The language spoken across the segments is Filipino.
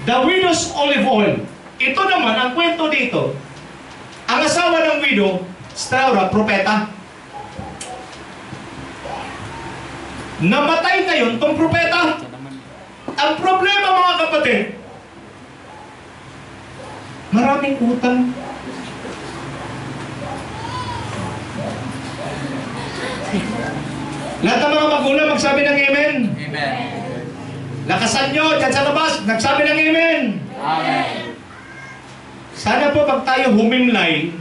The widow's olive oil. Ito naman, ang kwento dito, ang asawa ng widow, Straura, propeta. Namatay ngayon tong propeta. Ang problema, mga kapatid, maraming utang. Lahat ng mga magulang magsabi ng amen. Amen. Lakasan nyo dyan sa labas, nagsabi ng amen. Amen. Sana po pag tayo humimlay,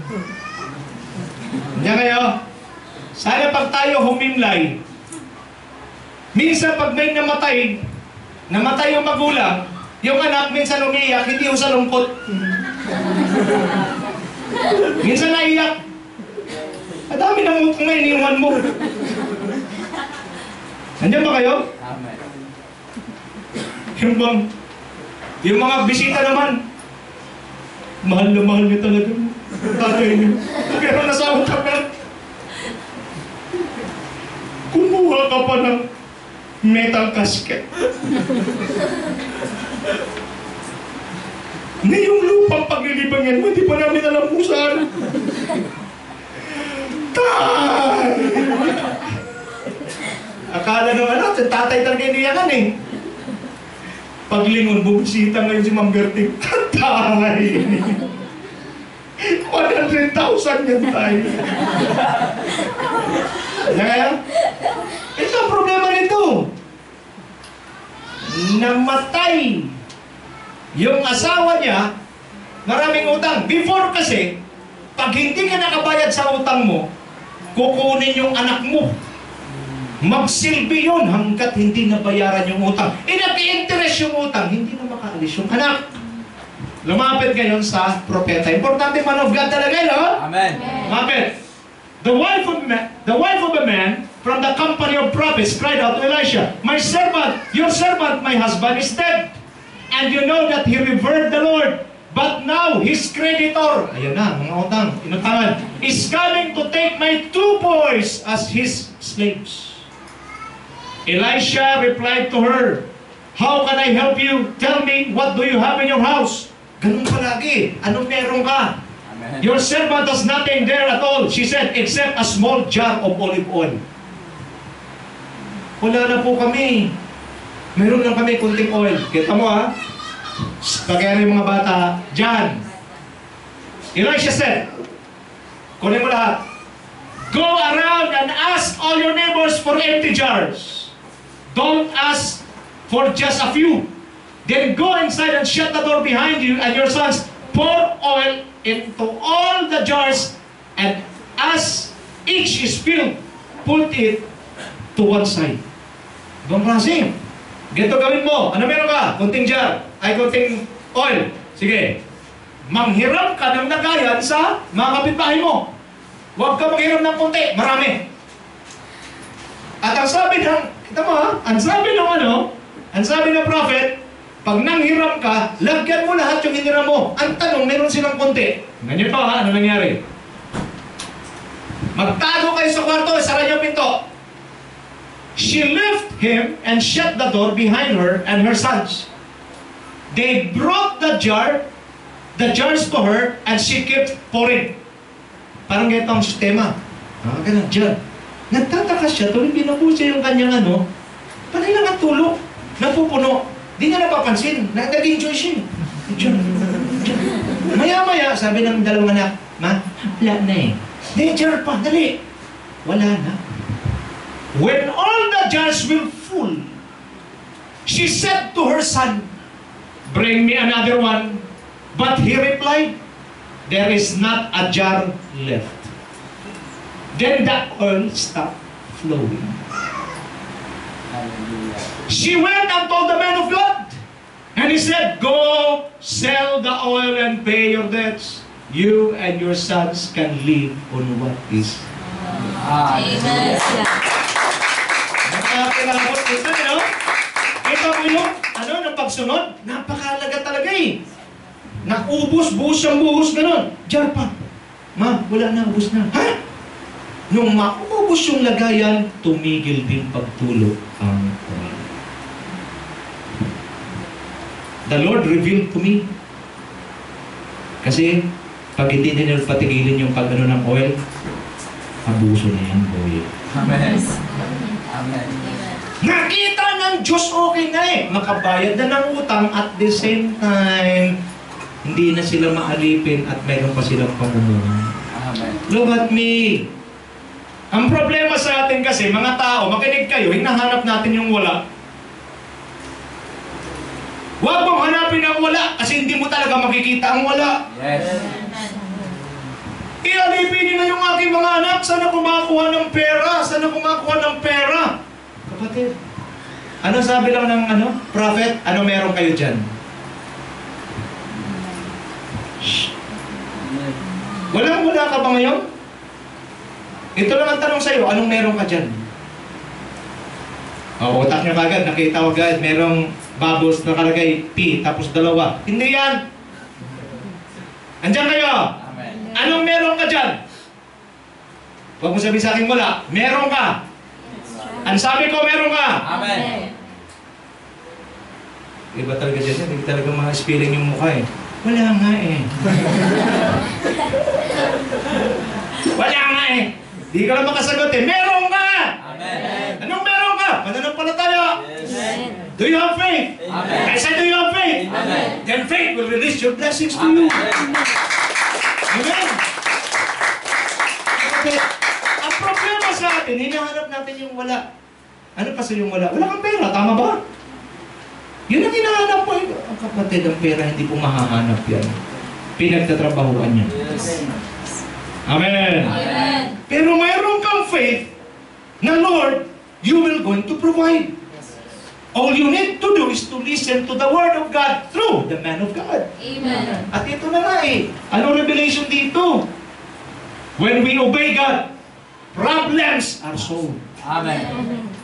diyan kayo, sana pag tayo humimlay, minsan pag may namatay yung magulang, yung anak minsan umiiyak, hindi yung sa lungkot. Minsan naiyak. Ang dami ng utang na iniwan mo. Nandiyan ba kayo? Amen. Yung mga bisita naman, mahal na mahal niyo talaga. Tatay niyo. Pero nasa utang na. Kumuha ka pa ng metal casket. Ngayong lupang paglilibangan mo, di pa namin alam kung saan. Tay! Akala nung tatay talaga iniyakan eh. Paglingon, bubisita ngayon si Ma'am Berting. Tay! 100,000 yan tayo. Kaya, ito ang problema nito. Namatay yung asawa niya, maraming utang. Before kasi, pag hindi ka nakabayad sa utang mo, kukunin yung anak mo. Magsilbi yun hanggat hindi nabayaran yung utang. Nag-i-interest yung utang, hindi na makaalis yung anak. Lumapit ngayon sa propeta. Importante man of God talaga, no? Amen. Lumapit. The wife of a man from the company of prophets cried out to Elisha, "My servant, your servant, my husband is dead. And you know that he revered the Lord. But now his creditor," ayun na, mga utang, inutangan, "is coming to take my 2 boys as his slaves." Elisha replied to her, "How can I help you? Tell me, what do you have in your house?" Ganun palagi. Anong meron ka? Amen. "Your servant has nothing there at all," she said, "except a small jar of olive oil." Wala na po kami. Meron lang kami kunting oil. Kita mo ha? Kagaya ng mga bata dyan. Elisha said, kunin mo lahat. "Go around and ask all your neighbors for empty jars. Don't ask for just a few. Then go inside and shut the door behind you and your sons. Pour oil into all the jars, and as each is filled, put it to one side." Ibang klase. Ganito gawin mo. Ano meron ka? Kunting jar. Ay, kunting oil. Sige. Manghiram ka ng lagayan sa mga kapitbahay mo. Huwag ka manghiram ng kunti. Marami. At ang sabi ng, kita mo ha? Ang sabi ng prophet, pag nanghiram ka, lagyan mo lahat yung hiniram mo. Ang tanong, meron silang kunti. Ganyan pa ha? Ano nangyari? Magtago kayo sa kwarto, sara niyo pinto. She left him and shut the door behind her and her sons. They brought the jars to her, and she kept pouring. Parang ganito ang sistema. Ganun, jar. Nagtataka siya, tuwing binubuo siya yung kanyang panay lang at tulog, napupuno. Di niya napapansin, nag-enjoy siya. Maya-maya, sabi ng dalawang anak, "Ma, wala na eh." "Di, jar pa, dali." Wala na. When all the jars were full, she said to her son, "Bring me another one." But he replied, "There is not a jar left." Then the oil stopped flowing. Hallelujah. She went and told the man of God. And he said, "Go, sell the oil and pay your debts. You and your sons can live on what is." Amen. Nakakilabot ito, no? Ito mo yung, ng pagsunod, napakalaga talaga eh. Buhos siyang buhos, gano'n. Jar pa. "Ma, wala na, ubos na." Ha? Nung maubos yung lagayan, tumigil din pagtulog ang oil. The Lord revealed to me. Kasi, pag hindi nila patigilin yung pag-ano ng oil, abuso na yan, boy. Amen. Amen. Nakita ng Diyos okay na eh. Makabayad na ng utang at the same time, hindi na sila maalipin at mayroon pa silang pamumuhay. Amen. Look at me. Ang problema sa atin kasi, mga tao, makinig kayo, hinahanap natin yung wala. Huwag mong hanapin ang wala kasi hindi mo talaga makikita ang wala. Yes. Ialipin na yung aking mga anak, sana kumakuha ng pera, sana kumakuha ng pera. Kapatid, ano sabi lang ng prophet? Ano meron kayo dyan? Shh. Wala ka ba ngayon? Ito lang ang tanong sa'yo, anong meron ka dyan? Utak nyo kagad, nakita ko agad, merong bubbles nakalagay P, tapos 2. Hindi yan! Andyan kayo! Amen. Anong meron ka dyan? Huwag mo sabihin sa akin wala. Meron ka. Ang sabi ko, meron ka. Amen. Iba talaga dyan. Hindi talaga ma-spilling yung mukha eh. Wala nga eh. Wala nga eh. Di ka lang makasagot eh. Meron ka. Amen. Anong meron ka? Mananampalataya. Yes. Do you have faith? Amen. I said, do you have faith? Amen. Then faith will release your blessings to you. Amen. Amen. Okay. Ang problema sa atin, hinahanap natin yung wala. Ano pa sa yung wala? Wala kang pera, tama ba? Yun ang hinahanap mo. Ang kapatid, ang pera, hindi po mahahanap yan. Pinagtatrabahuan niya. Yes. Amen. Amen. Pero mayroon kang faith na Lord, you will going to provide. All you need to do is to listen to the Word of God through the man of God. Amen. At ito na nga eh. Anong revelation dito? When we obey God, problems are solved. Amen.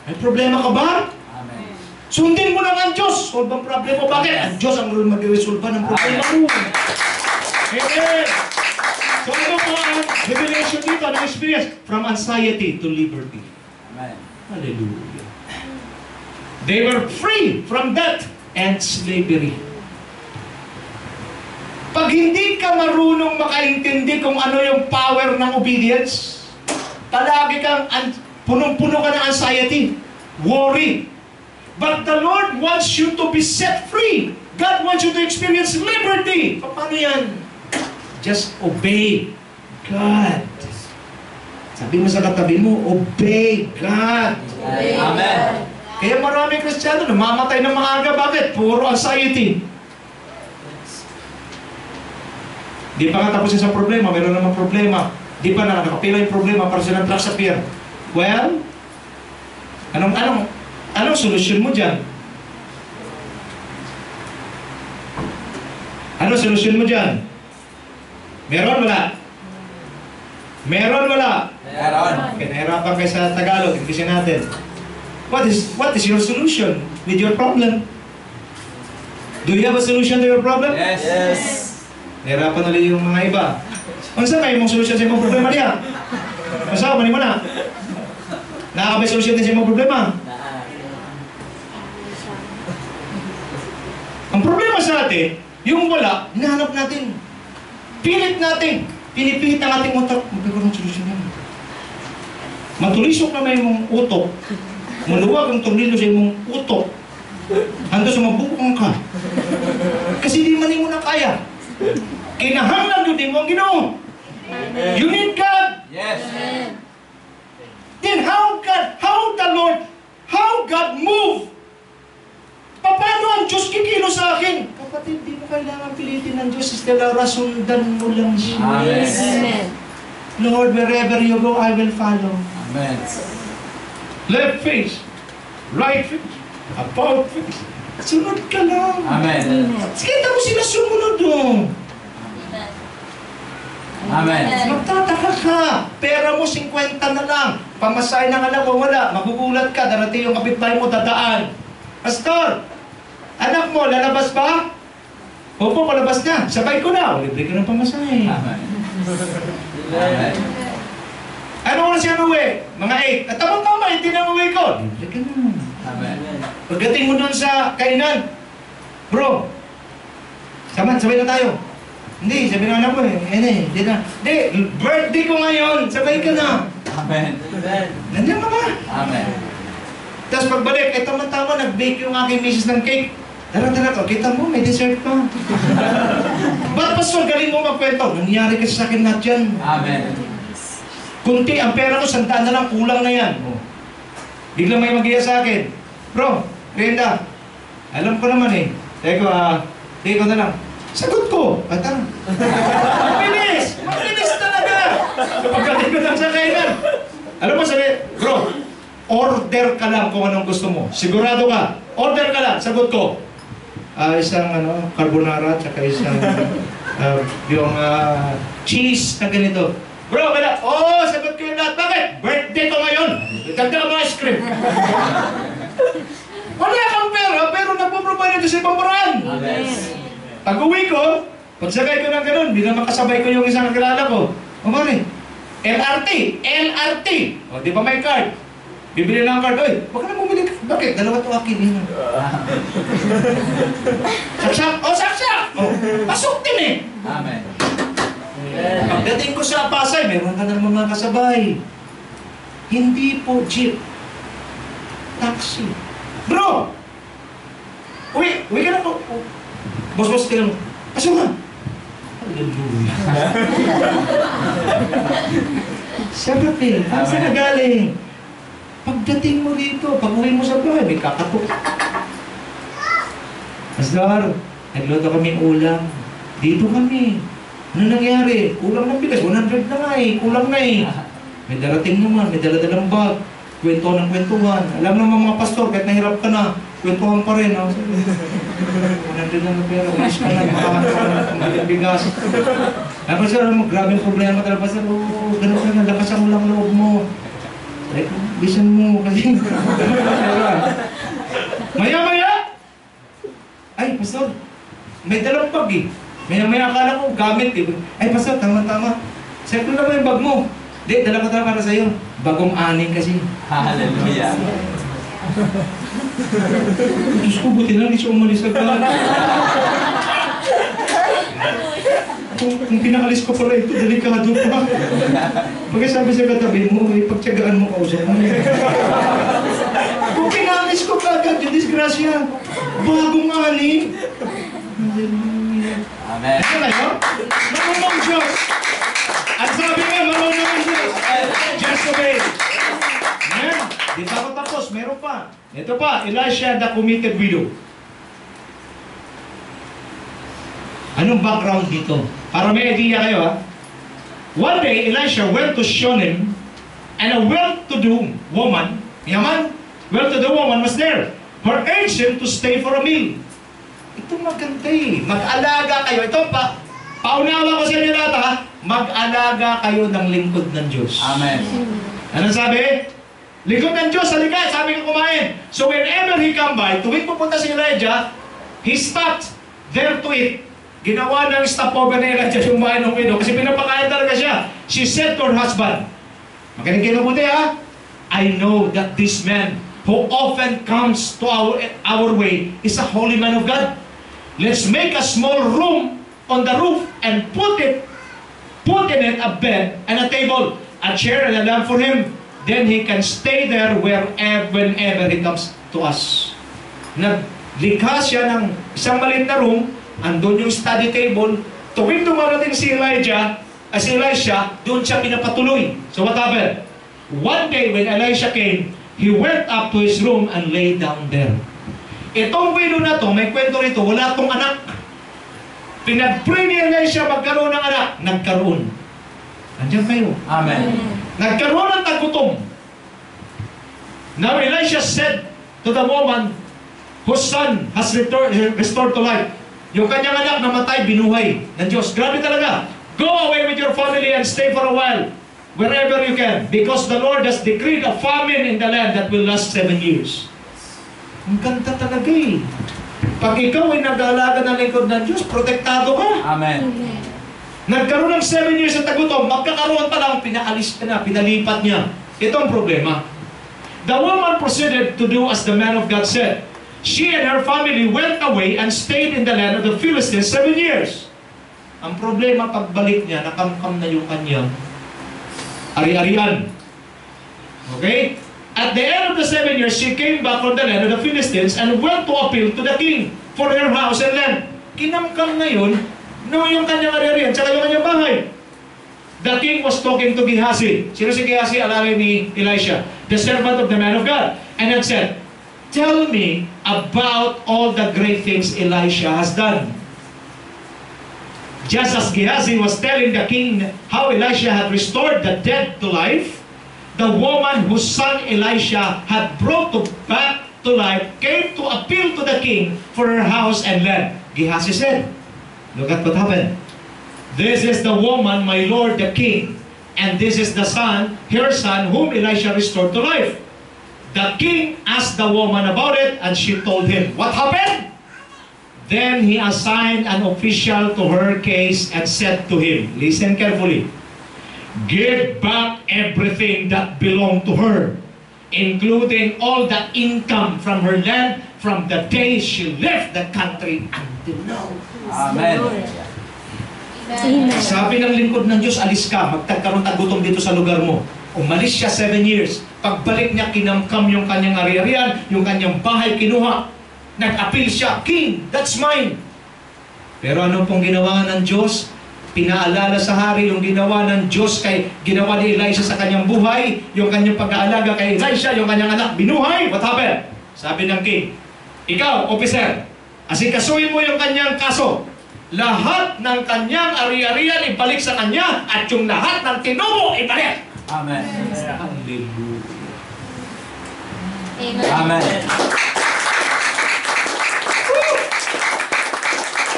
May problema ka ba? Amen. Sundin mo lang ang Diyos. Solve ang problema. Bakit? Ang Diyos ang mag-resolve ng problema mo. Amen. So ano po ang revelation dito? Ang experience? From anxiety to liberty. Amen. Hallelujah. They were free from death and slavery. Pag hindi ka marunong makaintindi kung ano yung power ng obedience, palagi kang punong-puno ka ng anxiety, worry. But the Lord wants you to be set free. God wants you to experience liberty. Paano yan? Just obey God. Sabi mo sa katabi mo, obey God. Amen. Kaya maraming Kristiyano namamatay ng maaga. Bakit? Puro anxiety. Di pa nga tapos sa problema, mayroon namang problema. Di pa na nakapila yung problema para silang drugs appear. Well, anong solusyon mo dyan? Anong solusyon mo dyan? Meron, wala? Meron, wala? Meron. Okay, nahirapan kayo sa Tagalog. Inglesin natin. What is your solution with your problem? Do you have a solution to your problem? Yes. Yes. Nahirapan ulit yung mga iba. Ano sa may mong solution sa imong problema niya? Masa, manin mo na. Nakakabay solution din sa imong problema. Ang problema sa atin, yung wala, hinahanap natin. Pilit natin. Pinipilit ang ating utak. Magkakaroon ng solusyon yan. Matulisok na may mong utok. Maluwag ang tornilyo sa imong utok. Hando sa mabukong ka. Kasi di man mo na kaya. Kinahanglan yun din mo ang Ginoo. You need God. Yes. Then how God move? Paano ang Diyos kikilo sa akin? Kapatid, di mo kailangan pilitin ng Diyos. Stella, sundan mo lang siya. Amen. Lord, wherever you go, I will follow. Amen. Left face, right face, about face. Sunod ka lang. Amen. Kita mo sila sumunod doon. Amen. Magtataka ka. Pera mo 50 na lang. Pamasahe ng anak mo wala. Magugulat ka. Darating yung kapitbahay mo dadaan. Pastor, anak mo lalabas ba? Opo, palabas na. Sabay ko na. Libre ka ng pamasahe. Amen. Amen. Ano oras siya uwi? Mga 8. At tama-tama, hindi na uwi ko. Libre ka na. Amen. Pagdating mo doon sa kainan, bro, sabay na tayo. Hindi, sabi na alam mo hindi na. Hindi, birthday ko ngayon, sabay ka na. Amen. Nandiyan ka ba? Amen. Tapos pagbalik, tama-tama, nag-bake yung aking misis ng cake. Tara, kita mo, may dessert pa. Ba't pastor, galing mo magkwento? Nangyari kasi sa akin lahat yan. Amen. Kunti, ang pera ko, 100 na lang, kulang na yan. Biglang may mag-iya sa akin. Bro, Brenda, alam ko naman Teko, ko na lang. Sagot ko. Tara. Mabilis talaga. Kapag ko lang sa kainan. Alam mo, sabi, bro, order ka lang kung anong gusto mo. Sigurado ka. Order ka lang. Sagot ko. Isang carbonara, tsaka isang yung cheese na ganito. Bro, sagot ko yung lahat. Bakit? Birthday ko ngayon. Dagdagan mo ice cream. Wala kang pera, pero nagpo-provide ito sa ibang paraan. Amen. Pag uwi ko, pagsakay ko ng ganun, bilang makasabay ko yung isang kilala ko. Mare, LRT. O, di ba may card? Bibili lang ang card. Oy, baka na bumili ka. Bakit? Dalawa to akin. Saksak. Pasok din Amen. Pagdating ko sa Pasay, meron ka ng mga kasabay. Hindi po jeep. Taxi. Bro! Uwi ka na po. Boss, tingnan mo. Pasok ka. Hallelujah. Sagot saan na galing? Pagdating mo dito, pag uwi mo sa bahay, may kakatok. Pastor, nagluto kaming ulam. Dito kami. Ano nangyari? Kulang ng bigas. 100 na nga kulang na May darating naman, may daladalang bag. Kwento ng kwentuhan. Alam naman mga pastor, kahit nahirap ka na, kwentuhan pa rin. 100 na ng pera, ulis ka na, makahanap ka ng bigas. Pastor, grabe yung problema talaga. Pastor, ganun ka na, lakasan mo lang loob mo. Bisan mo kasi. Maya-maya! Ay, pastor, may dalang bag Maya-maya akala ko gamit Ay, pastor, tama-tama. Sabi ko naman yung bag mo. Hindi, dala ko talaga para sa'yo. Bagong aning kasi. Hallelujah. Diyos ko, buti na, hindi siya umalis agad. Kung pinakalis ko pala ito, delikado pa. Pagkasabi sa katabi mo, pagtyagaan mo kausap mo. Kung pinalis ko kagad, yung disgrasya, bagong aning. Amen. Ano kayo? Marunong Diyos. At sabi nga, marunong ang Diyos. Just obey. Amen. Di pa ako tapos, meron pa. Ito pa, Elisha the committed widow. Anong background dito? Para may idea kayo One day, Elisha went to Shunem, and a well-to-do woman, yaman, well-to-do woman was there. Her urged him to stay for a meal. Ito maganda Mag-alaga kayo. Ito paunawa ko sa inyo lahat Mag-alaga kayo ng lingkod ng Diyos. Amen. Anong sabi? Lingkod ng Diyos, halika, sabi ko kumain. So whenever he come by, tuwing pupunta si Elijah, he stopped there to eat. Ginawa ng stopover ni Elijah yung kumain ng widow kasi pinapakain talaga siya. She said to her husband, makinig kayo mabuti I know that this man who often comes to our way is a holy man of God. Let's make a small room on the roof and put in it a bed and a table, a chair and a lamp for him. Then he can stay there whenever he comes to us. Naglikha siya ng isang maliit na room, andun yung study table. Tuwing dumarating si Elisha, doon siya pinapatuloy. So what happened? One day when Elisha came, he went up to his room and lay down there. Itong widow na to, may kwento rito, wala tong anak. Pinag-pray ni Elisha magkaroon ng anak. Nagkaroon. Nandiyan kayo. Amen. Nagkaroon ng tagutom. Now Elisha said to the woman whose son has restored to life. Yung kanyang anak namatay, binuhay ng Diyos. Grabe talaga. Go away with your family and stay for a while, wherever you can, because the Lord has decreed a famine in the land that will last 7 years. Ang ganda talaga Pag ikaw ay nag-aalaga ng lingkod ng Diyos, protektado ka. Amen. Nagkaroon ng 7 years sa tagutom, magkakaroon pa lang, pinaalis ka na, pinalipat niya. Ito ang problema. The woman proceeded to do as the man of God said. She and her family went away and stayed in the land of the Philistines 7 years. Ang problema, pagbalik niya, nakamkam na yung kanyang ari-arian. Okay? At the end of the 7 years, she came back from the land of the Philistines and went to appeal to the king for her house and land. Kinamkam ngayon, yung kanyang ari-arian, tsaka yung kanyang bahay. The king was talking to Gehazi. Sino si Gehazi? Alawin ni Elisha, the servant of the man of God. And had said, tell me about all the great things Elisha has done. Just as Gehazi was telling the king how Elisha had restored the dead to life, the woman whose son Elisha had brought back to life came to appeal to the king for her house and land. Gehazi said, look at what happened. This is the woman, my lord the king, and this is the son, her son, whom Elisha restored to life. The king asked the woman about it, and she told him what happened. Then he assigned an official to her case and said to him, listen carefully, give back everything that belonged to her, including all the income from her land from the day she left the country until now. Amen. Amen. Sabi ng lingkod ng Diyos, alis ka, magtagkaroon tagutom dito sa lugar mo. Umalis siya 7 years. Pagbalik niya, kinamkam yung kanyang ari-arian, yung kanyang bahay kinuha. Nag-appeal siya, king, that's mine. Pero ano pong ginawa ng Diyos? Pinaalala sa hari yung ginawa ng Diyos ginawa ni Elisha sa kanyang buhay, yung kanyang pag-aalaga kay Elisha, yung kanyang anak, binuhay. What happened? Sabi ng king, ikaw, officer, asikasuhin mo yung kanyang kaso. Lahat ng kanyang ari-arian ibalik sa kanya at yung lahat ng tinubo ibalik. Amen. Hallelujah. Amen.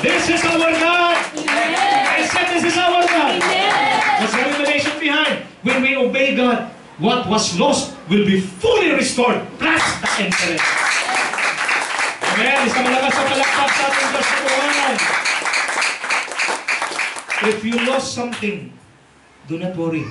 This is our God. I said this is our God. There's a revelation behind. When we obey God, what was lost will be fully restored, plus the interest. Amen. Isang malakas sa palakpak sa ating Diyos sa buwan. If you lost something, do not worry.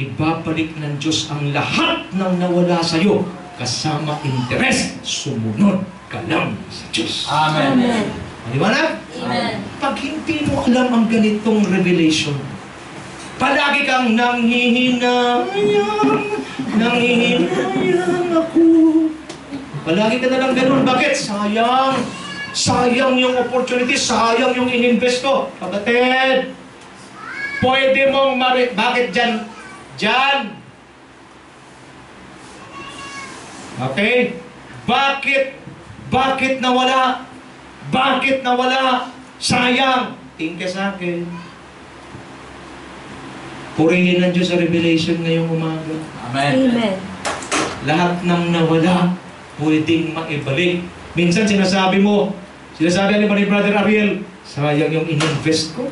Ibabalik ng Diyos ang lahat ng nawala sa iyo kasama interest. Sumunod ka lang sa Diyos. Amen. Maliwanag? Amen. Pag hindi mo alam ang ganitong revelation, palagi kang nanghihinayang ako. Palagi ka na lang ganun. Bakit? Sayang. Sayang yung opportunity, sayang yung ininvest ko. Kapatid, pwede mong bakit dyan? Dyan. Okay? Bakit nawala? Bakit nawala? Sayang. Tingin ka sa akin. Purihin ng Diyos sa revelation ngayong umaga. Amen. Amen. Lahat ng nawala, pwedeng maibalik. Minsan sinasabi ni Brother Ariel, sayang yung ininvest ko.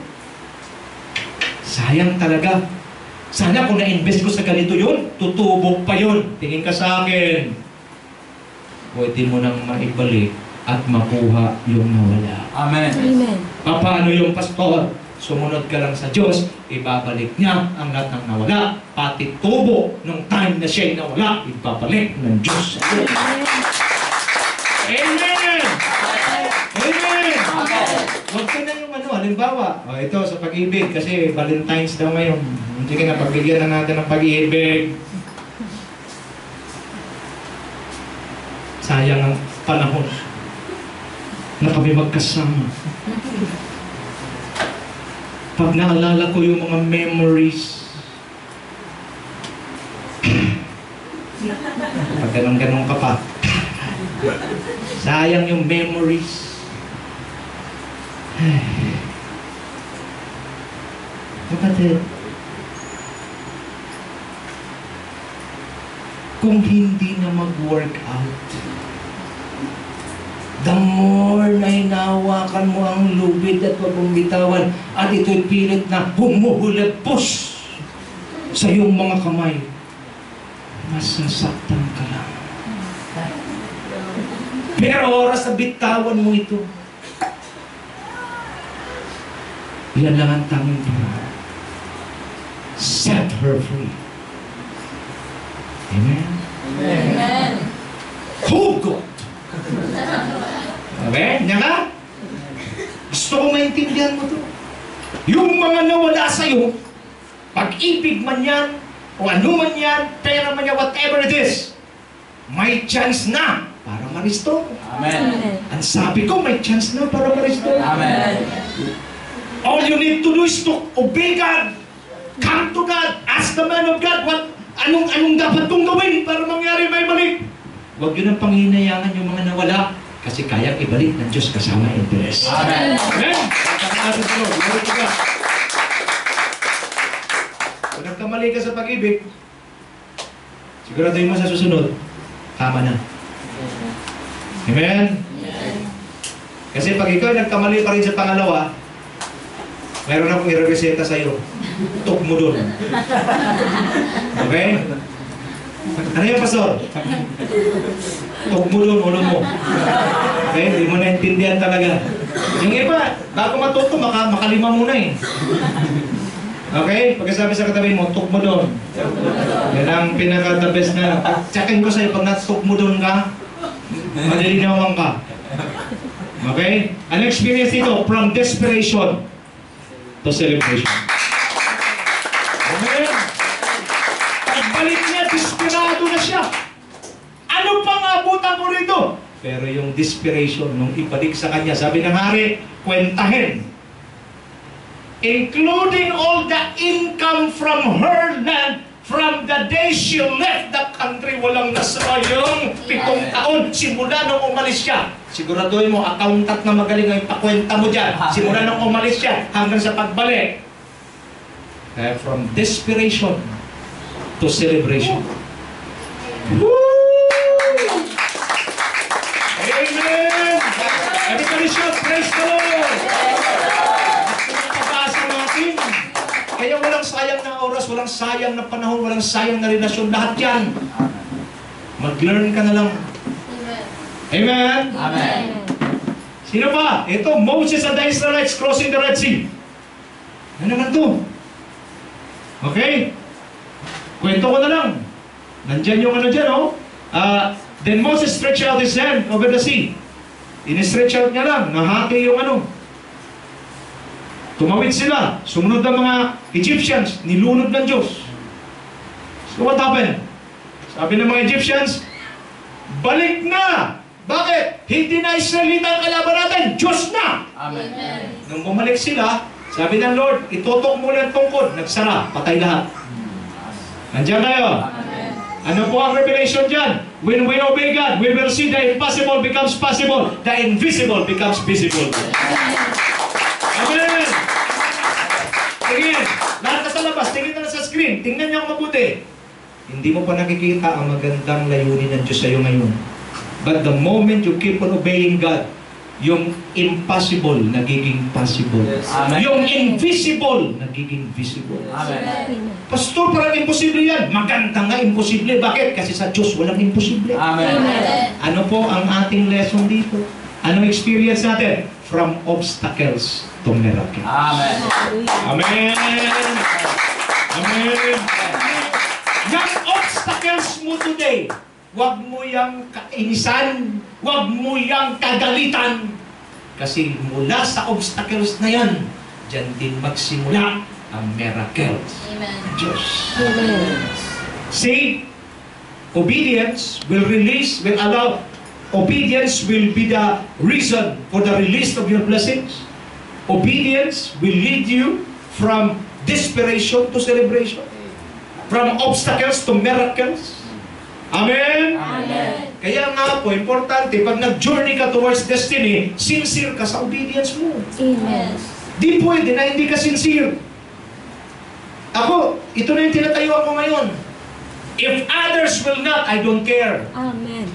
Sayang talaga. Sana kung na-invest ko sa ganito yun, tutubog pa yun. Tingin ka sa akin. Pwede mo nang maibalik at makuha yung nawala. Amen. Amen. Paano yung pastor? Sumunod ka lang sa Diyos, ibabalik niya ang lahat ng nawala. Pati tubo nung time na siya'y nawala, ibabalik ng Diyos. Amen! Amen! Huwag ka na yung halimbawa, ito sa pag-ibig, kasi Valentine's daw ngayon. Hindi ka na pagbigyan na natin ng pag-ibig. Sayang ang panahon na kami magkasama. Pag naalala ko yung mga memories, pag ganun-ganun ka pa, sayang yung memories. Kapatid, kung hindi na mag-work out, the more na hinahawakan mo ang lubid at huwag mong bitawan at ito'y pilit na humuhulagpos sa iyong mga kamay, masasaktan ka lang. Pero oras na bitawan mo ito, yan lang ang tanging paraan. Set her free. Amen? Amen. Oh God! Okay? Nya ka? Gusto ko maintindihan mo to. Yung mga nawala sa'yo, pag-ibig man yan, o ano man yan, pera man yan, whatever it is, may chance na para ma-restore. Amen. Ang sabi ko, may chance na para ma-restore. Amen. All you need to do is to obey God. Come to God. Ask the man of God, anong dapat kong gawin para mangyari may balik. Huwag yun ang panghinayangan yung mga nawala kasi kayang ibalik ng Diyos kasama interest. Amen. Amen? Pagkakasin ko, glory to God. Kung nagkamali ka sa pag-ibig, siguraduhin mo sa susunod, tama na. Amen? Kasi pag ikaw nagkamali pa rin sa pangalawa, meron akong i-representa sa'yo. Tok mo dun. Okay? Ano yung pastor? Tok mo dun, ulo mo. Okay? Hindi mo naintindihan talaga. Yung iba, bago matuto, makalima muna eh. Okay? Pagkasabi sa katabi mo, tok mo dun. Yan ang pinaka-the best na. Checkin ko sa'yo, pag natok mo dun ka, malilinawan ka. Okay? Ano experience dito? From desperation to celebration. Amen? Pagbalik niya, desperado na siya. Ano pang abutan ko rito? Pero yung desperation, nung ibalik sa kanya, sabi ng hari, kwentahin. Including all the income from her land, from the day she left the country, walang nasayang 7 taon, simula nung umalis siya. Siguraduhin mo, accountant na magaling ang ipakwenta mo dyan. Simula nung umalis siya, hanggang sa pagbalik. From desperation to celebration. Woo! Amen! Everybody shout, praise the Lord! Pag-asa natin. Kaya walang sayang na oras, walang sayang na panahon, walang sayang na relasyon. Lahat yan. Mag-learn ka na lang. Amen? Amen. Sino ba? Ito, Moses and the Israelites crossing the Red Sea. Ano naman to? Okay? Kwento ko na lang. Nandyan yung ano dyan, oh. Then Moses stretched out his hand over the sea. In-stretch out niya lang. Nahati yung ano. Tumawid sila. Sumunod ang mga Egyptians. Nilunod ng Diyos. So what happened? Sabi ng mga Egyptians, balik na! Bakit? Hindi na Israelita ang kalaban natin. Diyos na! Amen. Nung bumalik sila, sabi ng Lord, itutok mo ang tungkod. Nagsara. Patay lahat. Nandiyan kayo. Amen. Ano po ang revelation dyan? When we obey God, we will see the impossible becomes possible. The invisible becomes visible. Amen! Tingin. Lahat na sa labas. Tingin na sa screen. Tingnan niyo ang mabuti. Hindi mo pa nakikita ang magandang layunin ng Diyos sa iyo ngayon. But the moment you keep on obeying God, yung impossible nagiging possible. Yes. Amen. Yung invisible nagiging visible. Amen. Pastor, parang imposible yan. Maganda nga imposible. Bakit? Kasi sa Diyos walang imposible. Amen. Ano po ang ating lesson dito? Anong experience natin? From obstacles to miracles. Amen. Amen! Amen! Yung obstacles mo today, huwag mo yung kainisan, huwag mo yung kagalitan. Kasi mula sa obstacles na yan, dyan din magsimula ang miracles. Amen. Diyos. Amen. See, obedience will be the reason for the release of your blessings. Obedience will lead you from desperation to celebration. From obstacles to miracles. Amen? Amen. Kaya nga po, importante, pag nag-journey ka towards destiny, sincere ka sa obedience mo. Amen. Di pwede na hindi ka sincere. Ako, ito na yung tinatayuan ko ngayon. If others will not, I don't care. Amen.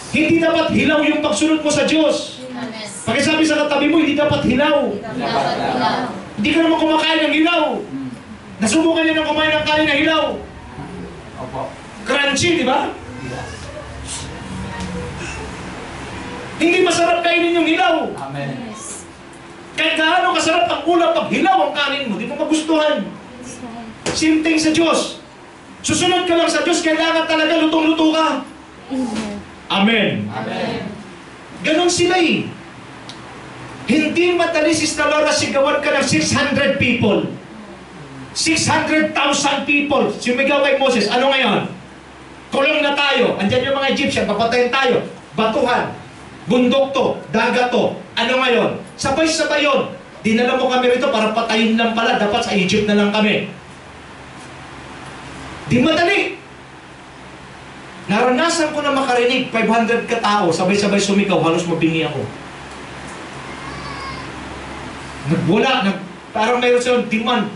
Hindi dapat hilaw yung pagsunod mo sa Diyos. Amen. Pakisabi sa katabi mo, hindi dapat hilaw. Dapat ilaw. Hindi ka naman kumakain ng hilaw. Nasubukan niya ng kumain ng kain na hilaw. Opo. Crunchy, di ba? Hindi masarap kainin yung hilaw. Amen. Yes. Kahit gaano kasarap ang ulam pag hilaw ang kanin mo, di mo magustuhan. That's right. Same thing sa Diyos. Susunod ka lang sa Diyos, kailangan talaga lutong-luto ka. Amen. Amen. Amen. Ganon sila eh. Hindi madali si Stalora sigawan ka ng 600 people. 600,000 people. Sumigaw kay Moses. Ano ngayon? Kulong na tayo. Andyan yung mga Egyptian. Papatayin tayo. Batuhan. Bundok to. Dagat to. Ano ngayon? Sabay-sabay yun. Dinala mo kami rito para patayin lang pala. Dapat sa Egypt na lang kami. Di madali. Naranasan ko na makarinig 500 katao. Sabay-sabay sumigaw. Halos mabingi ako. Parang mayroon silang demand.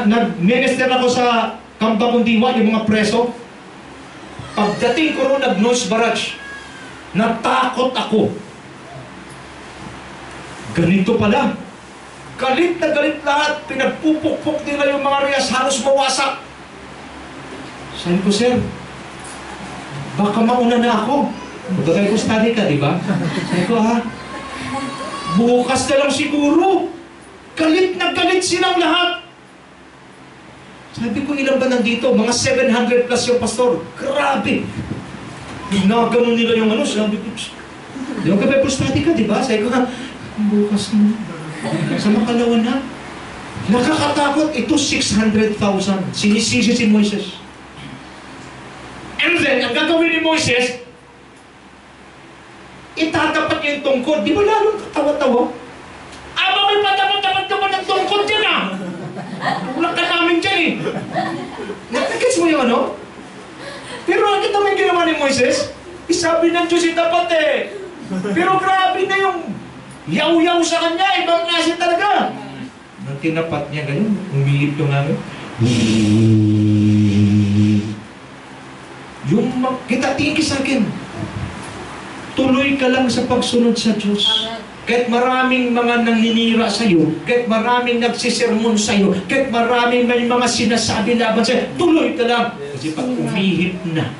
Nag-minister ako sa Kambakundiwa, yung mga preso. Pagdating ko rin nag-noise barrage, natakot ako. Ganito pala. Galit na galit lahat. Pinagpupukpok nila yung mga riyas, halos mawasak. Sabi ko, sir, baka mauna na ako. Bagay ko study ka, di ba? Sabi ko, ha? Bukas na lang siguro. Galit na galit silang lahat. Sabi ko, ilan ba nandito? Mga 700 plus yung pastor. Grabe. Ginaganon nila yung ano. Sabi ko, di ba Bible study ka, di ba? Sabi ko, bukas na. Sa makalawa na. Nakakatakot. Ito 600,000. Sinisisi si Moises. And then, ang gagawin ni Moises, itatapat niya yung tungkod. Di ba lalong katawa-tawa? Aba, may patapat-tapat ka pa ng tungkod dyan ah! Tulak ka namin dyan eh! Nakagets mo yung ano? Pero nakita mo yung ginawa ni Moises? Isabi ng Diyos itapat eh! Pero grabe na yung yaw-yaw sa kanya, ibang klase talaga! Nang tinapat niya ganyan, umiip yung hangin. Yung kita tingin sa akin. Tuloy ka lang sa pagsunod sa Diyos. Kahit maraming mga nanninira sa iyo, kahit maraming nagsisermon sa iyo, kahit maraming may mga sinasabi laban sa iyo, tuloy ka lang. Kasi pag umihip na,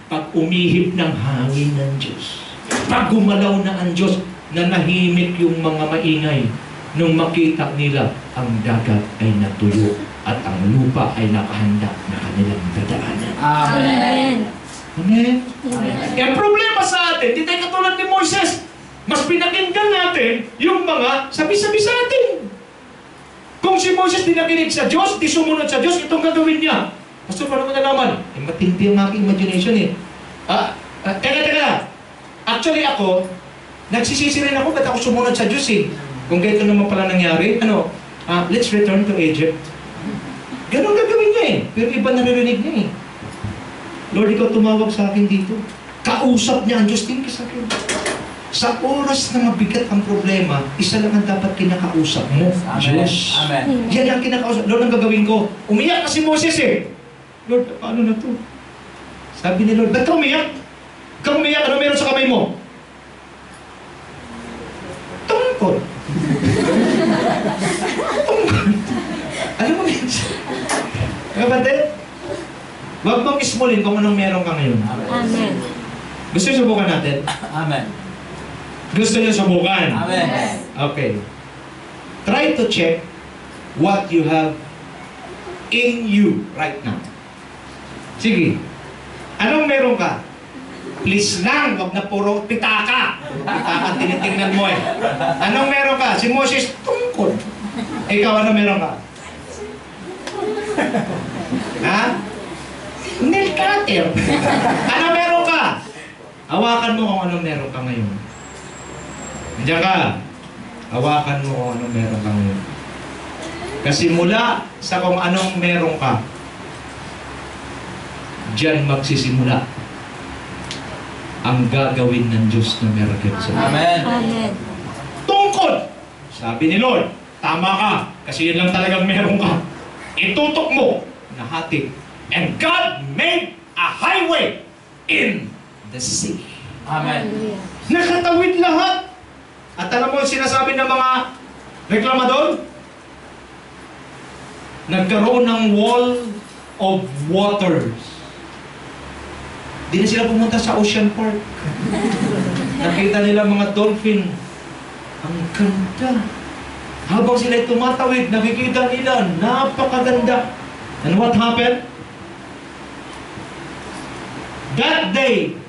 pag umihip ng hangin ng Diyos, pag gumalaw na ang Diyos, nanahimik yung mga maingay, nung makita nila ang dagat ay natuyo at ang lupa ay nakahanda na kanilang dadaanan. Amen. Amen? Kaya problema sa atin, di tayo katulad ni Moises. Mas pinakinggan natin yung mga sabi-sabi sa atin. Kung si Moises di nakinig sa Diyos, di sumunod sa Diyos, itong gagawin niya. Pastor, paano mo nalaman? Matindi ang aking imagination eh. Teka. Actually ako, nagsisisi rin ako, ba't ako sumunod sa Diyos eh? Kung ganito naman pala nangyari, let's return to Egypt. Ganun gagawin niya eh. Pero iba naririnig niya eh. Lord, ikaw tumawag sa akin dito. Kausap niya ang Diyos din sa akin. Sa oras na mabigat ang problema, isa lang ang dapat kinakausap mo, Diyos. Amen. Yan ang kinakausap. Lord, ang gagawin ko. Umiyak na si Moses eh. Lord, paano na to? Sabi ni Lord, ba't ka umiyak? Ka umiyak, ano meron sa kamay mo? Tungkol. Tungkol. Alam mo yun? Kapatid, huwag mong ismulin kung anong meron ka ngayon. Amen. Gusto niyo subukan natin? Amen. Gusto niyo subukan? Amen. Okay. Try to check what you have in you right now. Sige. Anong meron ka? Please lang, wag na puro pitaka. Pitaka tinitingnan mo eh. Anong meron ka? Si Moses, tungkol. Ikaw, ano meron ka? Ha? Nail cutter. Ano meron ka? Hawakan mo kung anong meron ka ngayon. Diyan ka. Hawakan mo kung anong meron ka ngayon. Kasi mula sa kung anong meron ka, diyan magsisimula ang gagawin ng Diyos na miracle sa iyo. Amen. Amen. Tungkol! Sabi ni Lord, tama ka. Kasi yun lang talagang meron ka. Itutok mo na hati. And God made a highway in the sea. Amen. Hallelujah. Nakatawid lahat. At alam mo yung sinasabi ng mga reklamador? Nagkaroon ng wall of waters. Di na sila pumunta sa Ocean Park. Nakita nila mga dolphin. Ang ganda. Habang sila tumatawid, nakikita nila, napakaganda. And what happened? That day,